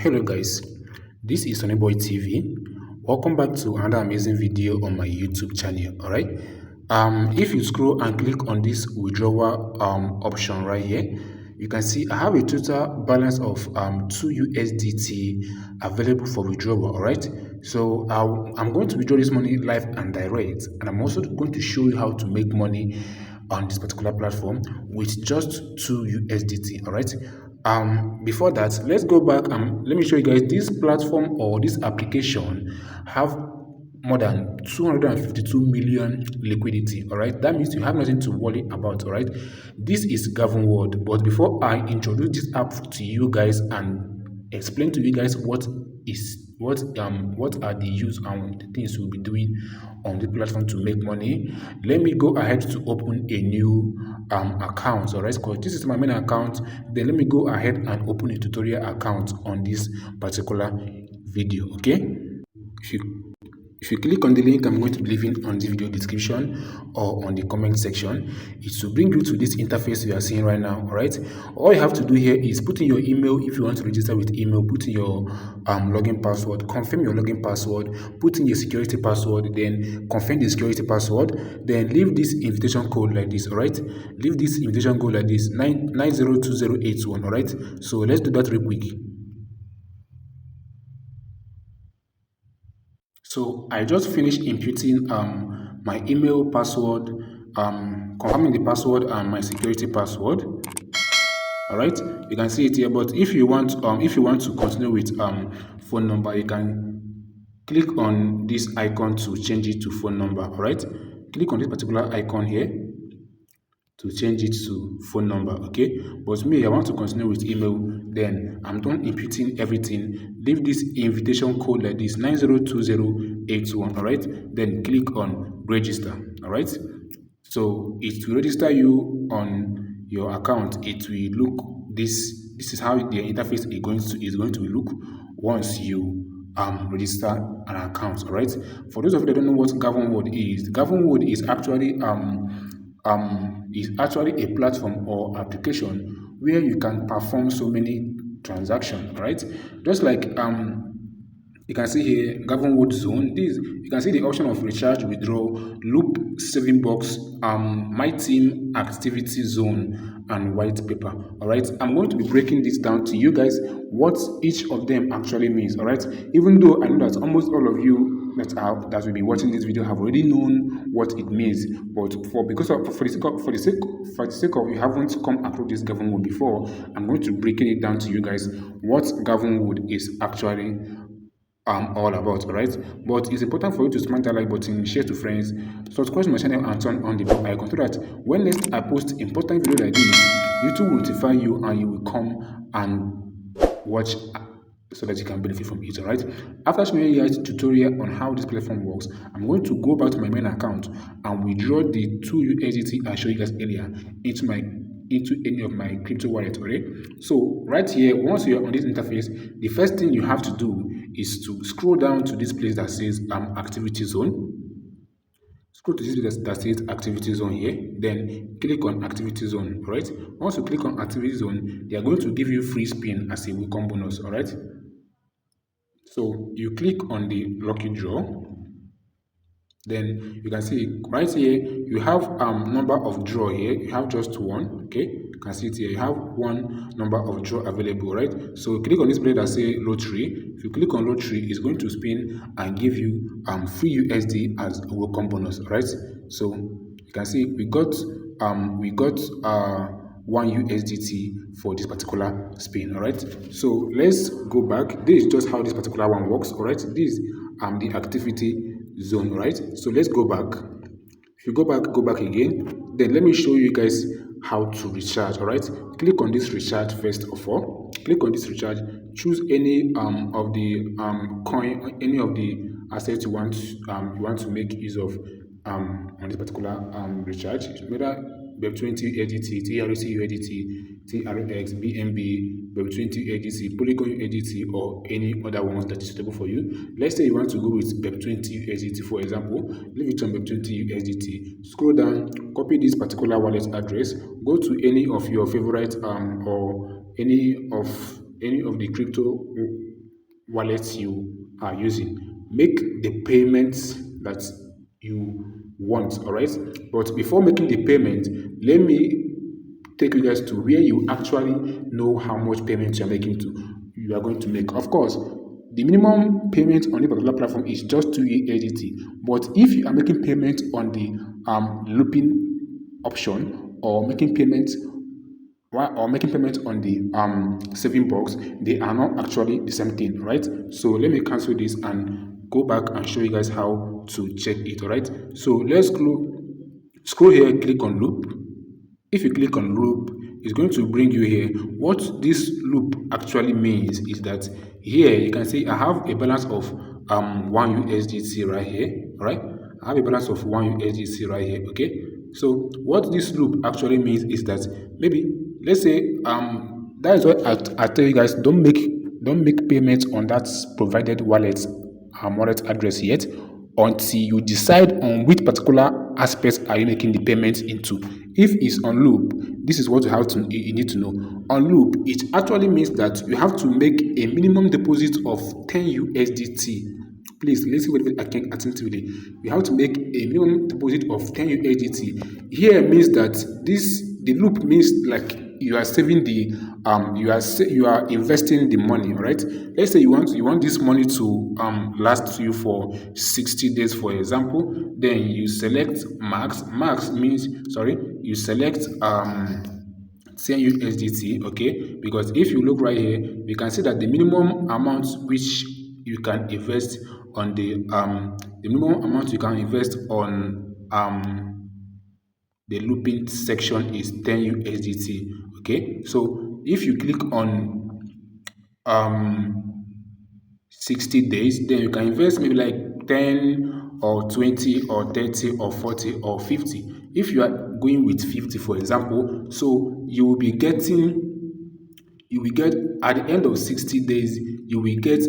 Hello guys, this is SUNNIBOYTV. Welcome back to another amazing video on my YouTube channel. Alright, if you scroll and click on this withdrawal option right here, you can see I have a total balance of 2 USDT available for withdrawal. Alright, so I'm going to withdraw this money live and direct, and I'm also going to show you how to make money on this particular platform with just 2 USDT. All right, before that, let's go back and let me show you guys this platform or this application have more than 252 million liquidity. All right, that means you have nothing to worry about. All right, this is Gavin Wood. But before I introduce this app to you guys and explain to you guys what are the use and the things we'll be doing on the platform to make money, let me go ahead to open a new account. All right, because this is my main account. Then let me go ahead and open a tutorial account on this particular video. Okay, if you click on the link I'm going to be leaving on the video description or on the comment section, it will bring you to this interface you are seeing right now. All right, all you have to do here is put in your email. If you want to register with email, put in your login password, confirm your login password, put in your security password, then confirm the security password, then leave this invitation code like this. All right, leave this invitation code like this 902081. All right, so let's do that real quick. So I just finished imputing my email password, confirming the password and my security password. All right, you can see it here. But if you want to continue with phone number, you can click on this icon to change it to phone number. All right, click on this particular icon here to change it to phone number. Okay, but me, I want to continue with email. Then I'm done imputing everything. Leave this invitation code like this 902081. All right, then click on register. All right, so it will register you on your account. It will look this is how the interface is going to look once you register an account. All right, for those of you that don't know what Gavin Wood is actually a platform or application where you can perform so many transactions. Right, just like you can see here Gavin Wood zone. This you can see the option of recharge, withdraw, loop, saving box, my team, activity zone, and white paper. All right, I'm going to be breaking this down to you guys what each of them actually means. All right, even though I know that almost all of you that will be watching this video have already known what it means, but for the sake of you haven't come across this Gavin Wood before, I'm going to breaking it down to you guys what Gavin Wood is actually all about. All right, but it's important for you to smash that like button, share to friends, subscribe to my channel, and turn on the bell icon so that when next I post important video like this, YouTube will notify you and you will come and watch so that you can benefit from it. All right, after showing you guys a tutorial on how this platform works, I'm going to go back to my main account and withdraw the 2 USDT I showed you guys earlier into any of my crypto wallet. Okay, so right here, once you're on this interface, the first thing you have to do is to scroll down to this place that says activity zone. Scroll to this place that says activity zone here, then click on activity zone. All right, once you click on activity zone, they are going to give you free spin as a welcome bonus. All right, so you click on the lucky draw. Then you can see right here you have number of draw here. You have just one. Okay, you can see it here. You have one number of draw available, right? So click on this place that say lottery. If you click on lottery, it's going to spin and give you free USD as a welcome bonus, right? So you can see we got 1 USDT for this particular spin. All right, so let's go back. This is just how this particular one works. All right, this the activity zone. Right, so let's go back. If you go back again, then let me show you guys how to recharge. All right, click on this recharge first of all. Click on this recharge, choose any of the coin, any of the assets you want to make use of on this particular recharge, whether BEP20 USDT, TRC USDT, TRX, BNB, BEP20 USDT, Polygon USDT, or any other ones that is suitable for you. Let's say you want to go with BEP20 USDT, for example. Leave it on BEP20 USDT. Scroll down, copy this particular wallet address, go to any of your favorite or any of the crypto wallet you are using. Make the payments that you want, all right? But before making the payment, let me take you guys to where you actually know how much payment you are going to make. Of course, the minimum payment on a particular platform is just 2 USDT. But if you are making payment on the looping option, or making payment on the saving box, they are not actually the same thing, right? So let me cancel this and go back and show you guys how to check it, all right? So let's scroll here, click on loop. If you click on loop, it's going to bring you here. What this loop actually means is that here you can see I have a balance of 1 USDT right here, right? I have a balance of 1 USDT right here, okay? So what this loop actually means is that maybe let's say that is what I tell you guys, don't make payments on that provided wallet address yet until you decide on which particular aspects are you making the payments into. If it's on loop, this is what you need to know. On loop, it actually means that you have to make a minimum deposit of 10 USDT. Please listen very attentively. You have to make a minimum deposit of 10 USDT. Here means that the loop means like you are saving you are investing the money, right? Let's say you want this money to last you for 60 days, for example. Then you select max means, sorry, you select 10 USDT, okay? Because if you look right here, you can see that the minimum amount which you can invest on the minimum amount you can invest on the looping section is 10 USDT. Okay, so if you click on 60 days, then you can invest maybe like 10 or 20 or 30 or 40 or 50. If you are going with 50, for example, so you will get at the end of 60 days, you will get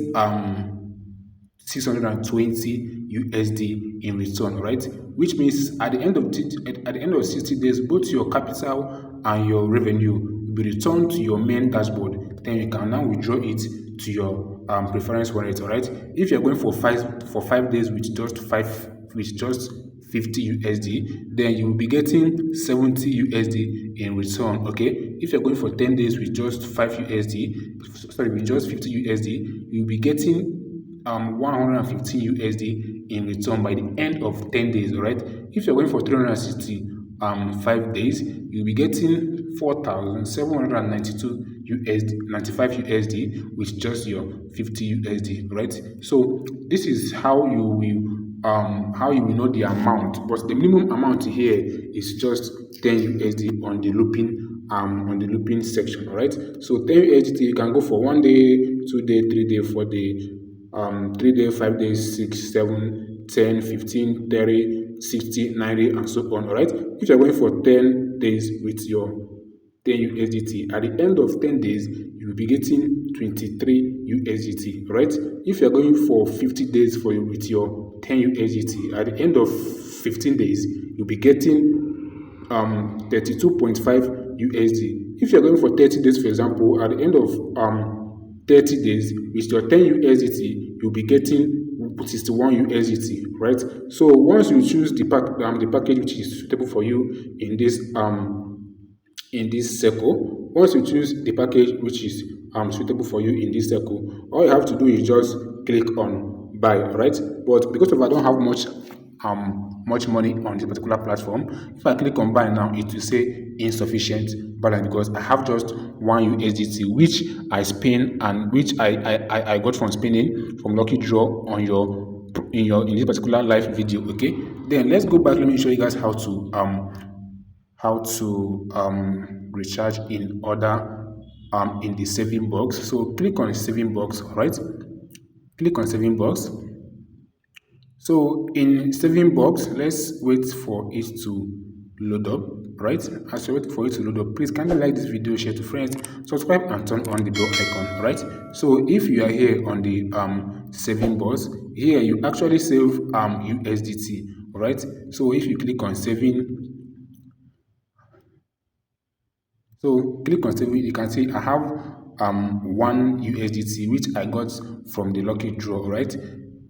620 USD in return, right? Which means at the end of 60 days, both your capital and your revenue will be returned to your main dashboard. Then you can now withdraw it to your preference wallet, all right? If you're going for 5 days with just 50 USD, then you will be getting 70 USD in return, okay? If you're going for 10 days with just 50 USD, you'll be getting 115 USD in return by the end of 10 days, all right? If you're going for 365 days, you'll be getting 4,792 USD, 95 USD with just your 50 USD, right? So this is how you will know the amount, but the minimum amount here is just 10 USD on the looping section, all right? So 10 USD, you can go for 1 day, 2 day, 3 day, 4 day, 3 day, 5 days, 6, 7, 10, 15, 30, 60, 90, and so on, all right? If you're going for 10 days with your 10 USDT, at the end of 10 days, you will be getting 23 USDT, right? If you're going for 50 days with your 10 USDT, at the end of 15 days, you'll be getting 32.5 USD. If you're going for 30 days, for example, at the end of 30 days with your 10 USDT, you'll be getting 61 USDT, right? So once you choose the package which is suitable for you in this circle, once you choose the package which is suitable for you in this circle, all you have to do is just click on buy, right? But because I don't have much money on this particular platform, if I click on buy now, it will say insufficient balance because I have just 1 USDT which I spin and which I got from spinning from Lucky Draw in this particular live video. Okay, then let's go back. Let me show you guys how to recharge in the saving box. So click on saving box, right? Click on saving box. So in saving box, let's wait for it to load up, right? As you wait for it to load up, please kindly like this video, share to friends, subscribe, and turn on the bell icon, right? So if you are here on the saving box, here you actually save USDT, right? So if you click on saving, you can see I have 1 USDT, which I got from the lucky draw. Right.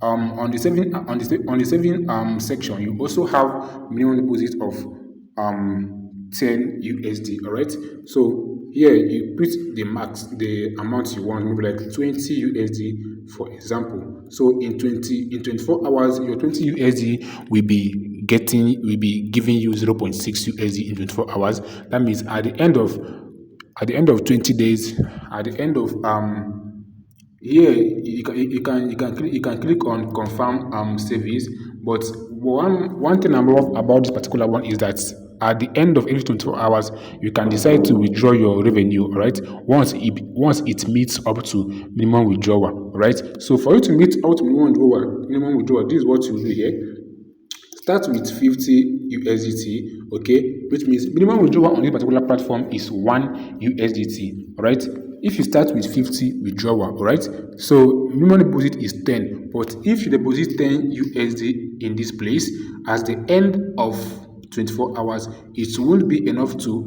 On the saving section, you also have minimum deposit of 10 USD. All right. So here you put the amount you want, maybe like 20 USD, for example. So in 24 hours, your 20 USD will be giving you 0.6 USD in 24 hours. That means at the end of 20 days, at the end of here you can click on confirm service. But one thing I love about this particular one is that at the end of every 24 hours you can decide to withdraw your revenue. All right, once it meets up to minimum withdrawal. All right, so for you to meet up to minimum withdrawal, this is what you do here. Start with 50 USDT, okay, which means minimum withdrawal on this particular platform is 1 USDT, all right. If you start with 50 withdrawal, all right, so minimum deposit is 10, but if you deposit 10 USD in this place, at the end of 24 hours, it won't be enough to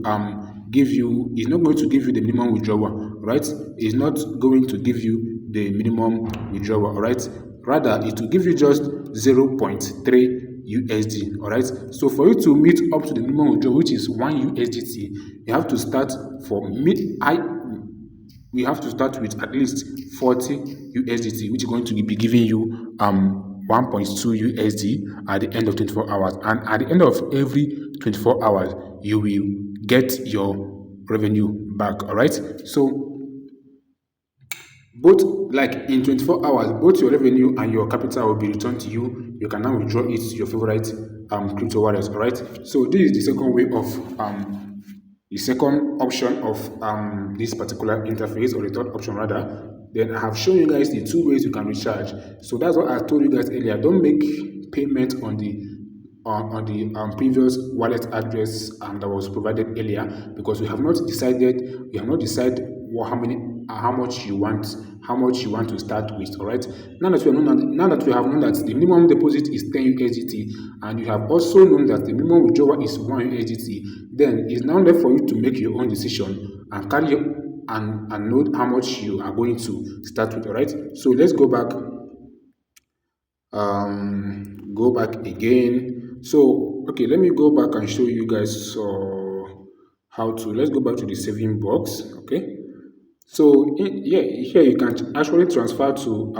it's not going to give you the minimum withdrawal, right? It's not going to give you the minimum withdrawal, all right. Rather, it will give you just 0.3 USD. All right. So for you to meet up to the minimum withdrawal, which is 1 USDT, you have to start we have to start with at least 40 USDT, which is going to be giving you 1.2 USD at the end of 24 hours. And at the end of every 24 hours, you will get your revenue back. All right. So both, like in 24 hours, both your revenue and your capital will be returned to you. You can now withdraw it to your favorite crypto wallet. All right. So this is the second way of the second option of this particular interface, or the third option rather. Then I have shown you guys the two ways you can recharge. So that's what I told you guys earlier. Don't make payment on the previous wallet address that was provided earlier, because we have not decided how much you want to start with. All right, now that we have known that the minimum deposit is 10 USDT, and you have also known that the minimum withdrawal is 1 USDT, then it's now left for you to make your own decision and know how much you are going to start with. All right, so let's go back again. So okay, let me go back and show you guys let's go back to the saving box. Okay, so here you can actually transfer to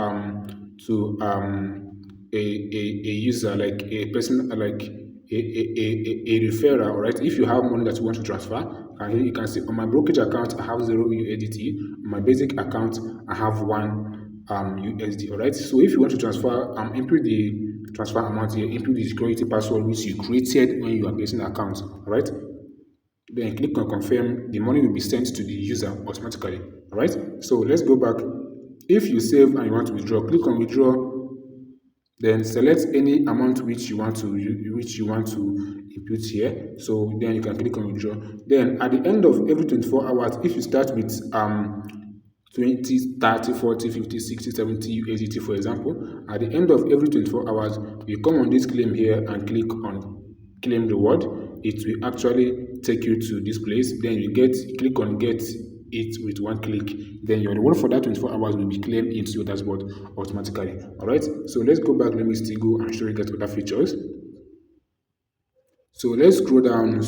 a user, like a person, like a referrer. All right, if you have money that you want to transfer, and here you can see on my brokerage account I have 0 USDT. On my basic account I have 1 USD. All right, so if you want to transfer, input the transfer amount here, input the security password which you created when you are getting the account. All right, then click on confirm. The money will be sent to the user automatically. All right, so let's go back. If you save and you want to withdraw, click on withdraw, then select any amount which you want to input here. So then you can click on withdraw. Then at the end of every 24 hours, if you start with 20, 30, 40, 50, 60, 70 USDT, for example, at the end of every 24 hours, you come on this claim here and click on claim reward. It will actually take you to this place. Then you click on get it with one click. Then your reward for that 24 hours will be claimed into your dashboard automatically. All right, so let's go back. Let me still go and show you guys other features. So let's scroll down,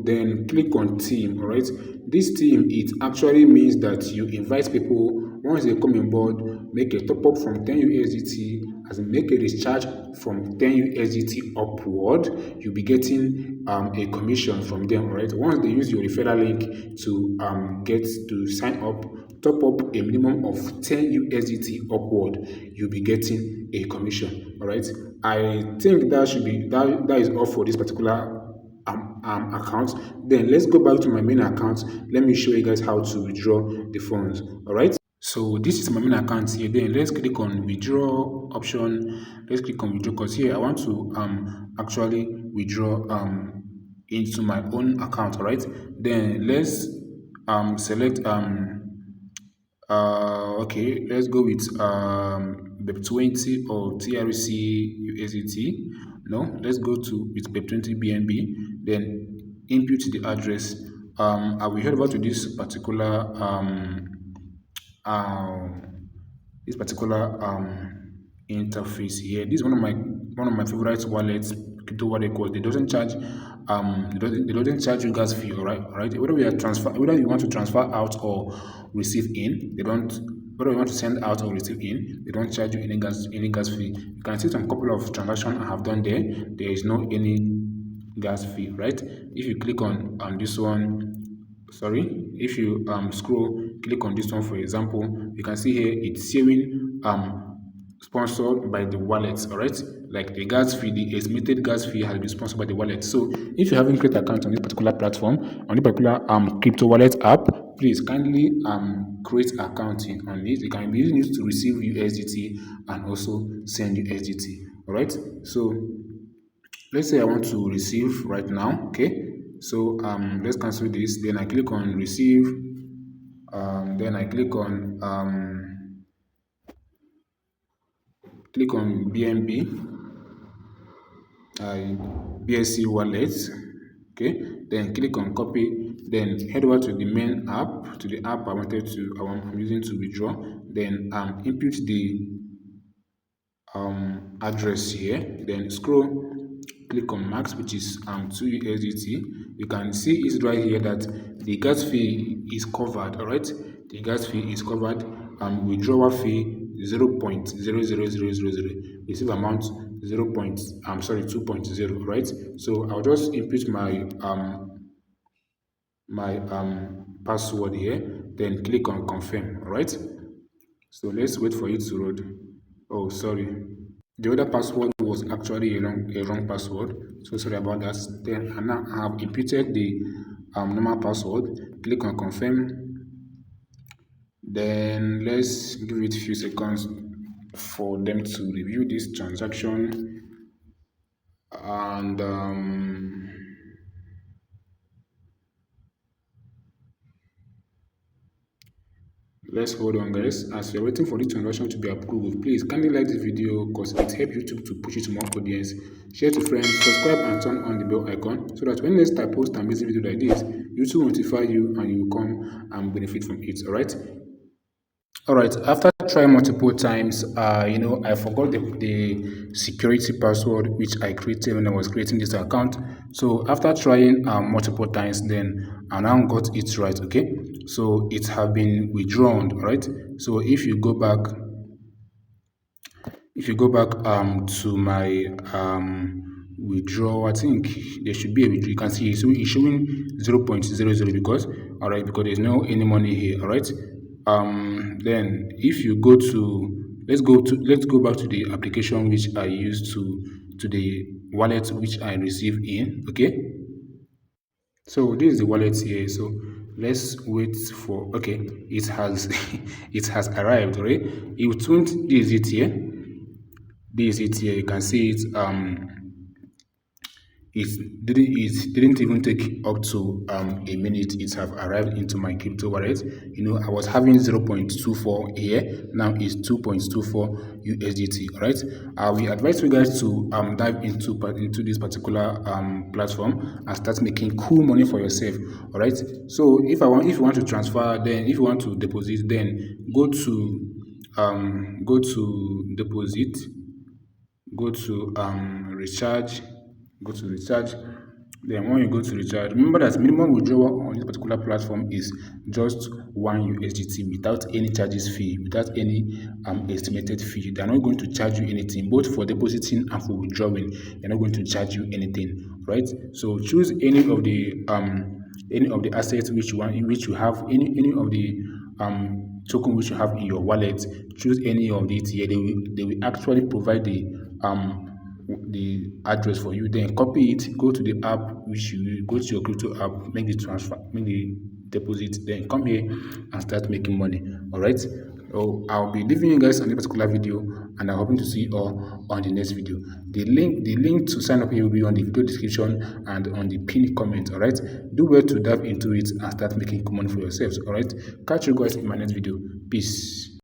then click on team. All right, this team, it actually means that you invite people. Once they come on board, make a top up from 10 USDT, as in make a discharge from 10 USDT upward, you'll be getting a commission from them. All right, once they use your referral link to sign up, top up a minimum of 10 USDT upward, you'll be getting a commission. All right, I think that is all for this particular account. Then let's go back to my main account. Let me show you guys how to withdraw the funds. All right, so this is my main account here. Then let's click on withdraw option. Let's click on withdraw, because here I want to actually withdraw into my own account. All right, then let's select okay, let's go with BEP20 or TRC USDT. No, let's go with BEP20 BNB. Then input the address I will head over to um, this particular interface here. This is one of my favorite wallets, crypto wallet, because they doesn't charge they don't charge you gas fee, all right. Whether you want to transfer out or receive in, they don't. Whether you want to send out or receive in, they don't charge you any gas fee. You can see some couple of transactions I have done there. There is no any gas fee, right? If you click on this one, sorry, if you scroll, click on this one, for example, you can see here it's showing sponsored by the wallet, all right. Like the gas fee, the estimated gas fee has been sponsored by the wallet. So if you haven't created an account on this particular platform, on this particular crypto wallet app, please kindly create account on it. You can be using it to receive USDT and also send USDT, all right. So let's say I want to receive right now, okay. So let's cancel this, then I click on receive, then I click on BNB, BSC wallet, okay. Then click on copy, then head over to the main app, to the app I'm using to withdraw, then input the address here, then scroll, click on max, which is 2 USDT. You can see it's right here that the gas fee is covered, all right. The gas fee is covered. Withdrawal fee 0.00000, receive amount 2.0, right. So I'll just input my password here, then click on confirm, all right. So let's wait for it to load. Oh, sorry. The other password was actually a wrong password. So sorry about that. Then I now have inputted the normal password. Click on confirm. Then let's give it a few seconds for them to review this transaction. And let's hold on, guys. As you're waiting for this transaction to be approved, please kindly like this video because it helps YouTube to push it to more audience. Share to friends, subscribe and turn on the bell icon so that when next I post an amazing video like this, YouTube will notify you and you will come and benefit from it. All right, after trying multiple times, I forgot the security password which I created when I was creating this account. So after trying multiple times, then I now got it right, okay. So it have been withdrawn, all right. So if you go back to my withdraw, I think there should be a withdraw. You can see so it's showing 0.00 because there's no any money here, all right. Then if you go to let's go back to the application which I used to the wallet which I received in, okay. So this is the wallet here. So let's wait for, okay, it has it has arrived, right. It won't, this is it here. You can see it. It didn't even take up to a minute. It have arrived into my crypto wallet. I was having 0.24 here, now it's 2.24 USDT. All right, we advise you guys to dive into this particular platform and start making cool money for yourself. All right, so if you want to transfer, then if you want to deposit, then go to deposit, go to recharge, then when you go to recharge, remember that minimum withdrawal on this particular platform is just 1 USDT without any charges fee, without any estimated fee. They are not going to charge you anything, both for depositing and for withdrawing. They're not going to charge you anything, right? So choose any of the assets which you have, any of the token which you have in your wallet. Choose any of it here. They will actually provide the address for you, then copy it, go to the app which you go to your crypto app, make the transfer, make the deposit, then come here and start making money. All right, so I'll be leaving you guys on this particular video, and I'm hoping to see you all on the next video. The link to sign up here will be on the video description and on the pinned comment. All right, do well to dive into it and start making money for yourselves. All right, catch you guys in my next video. Peace.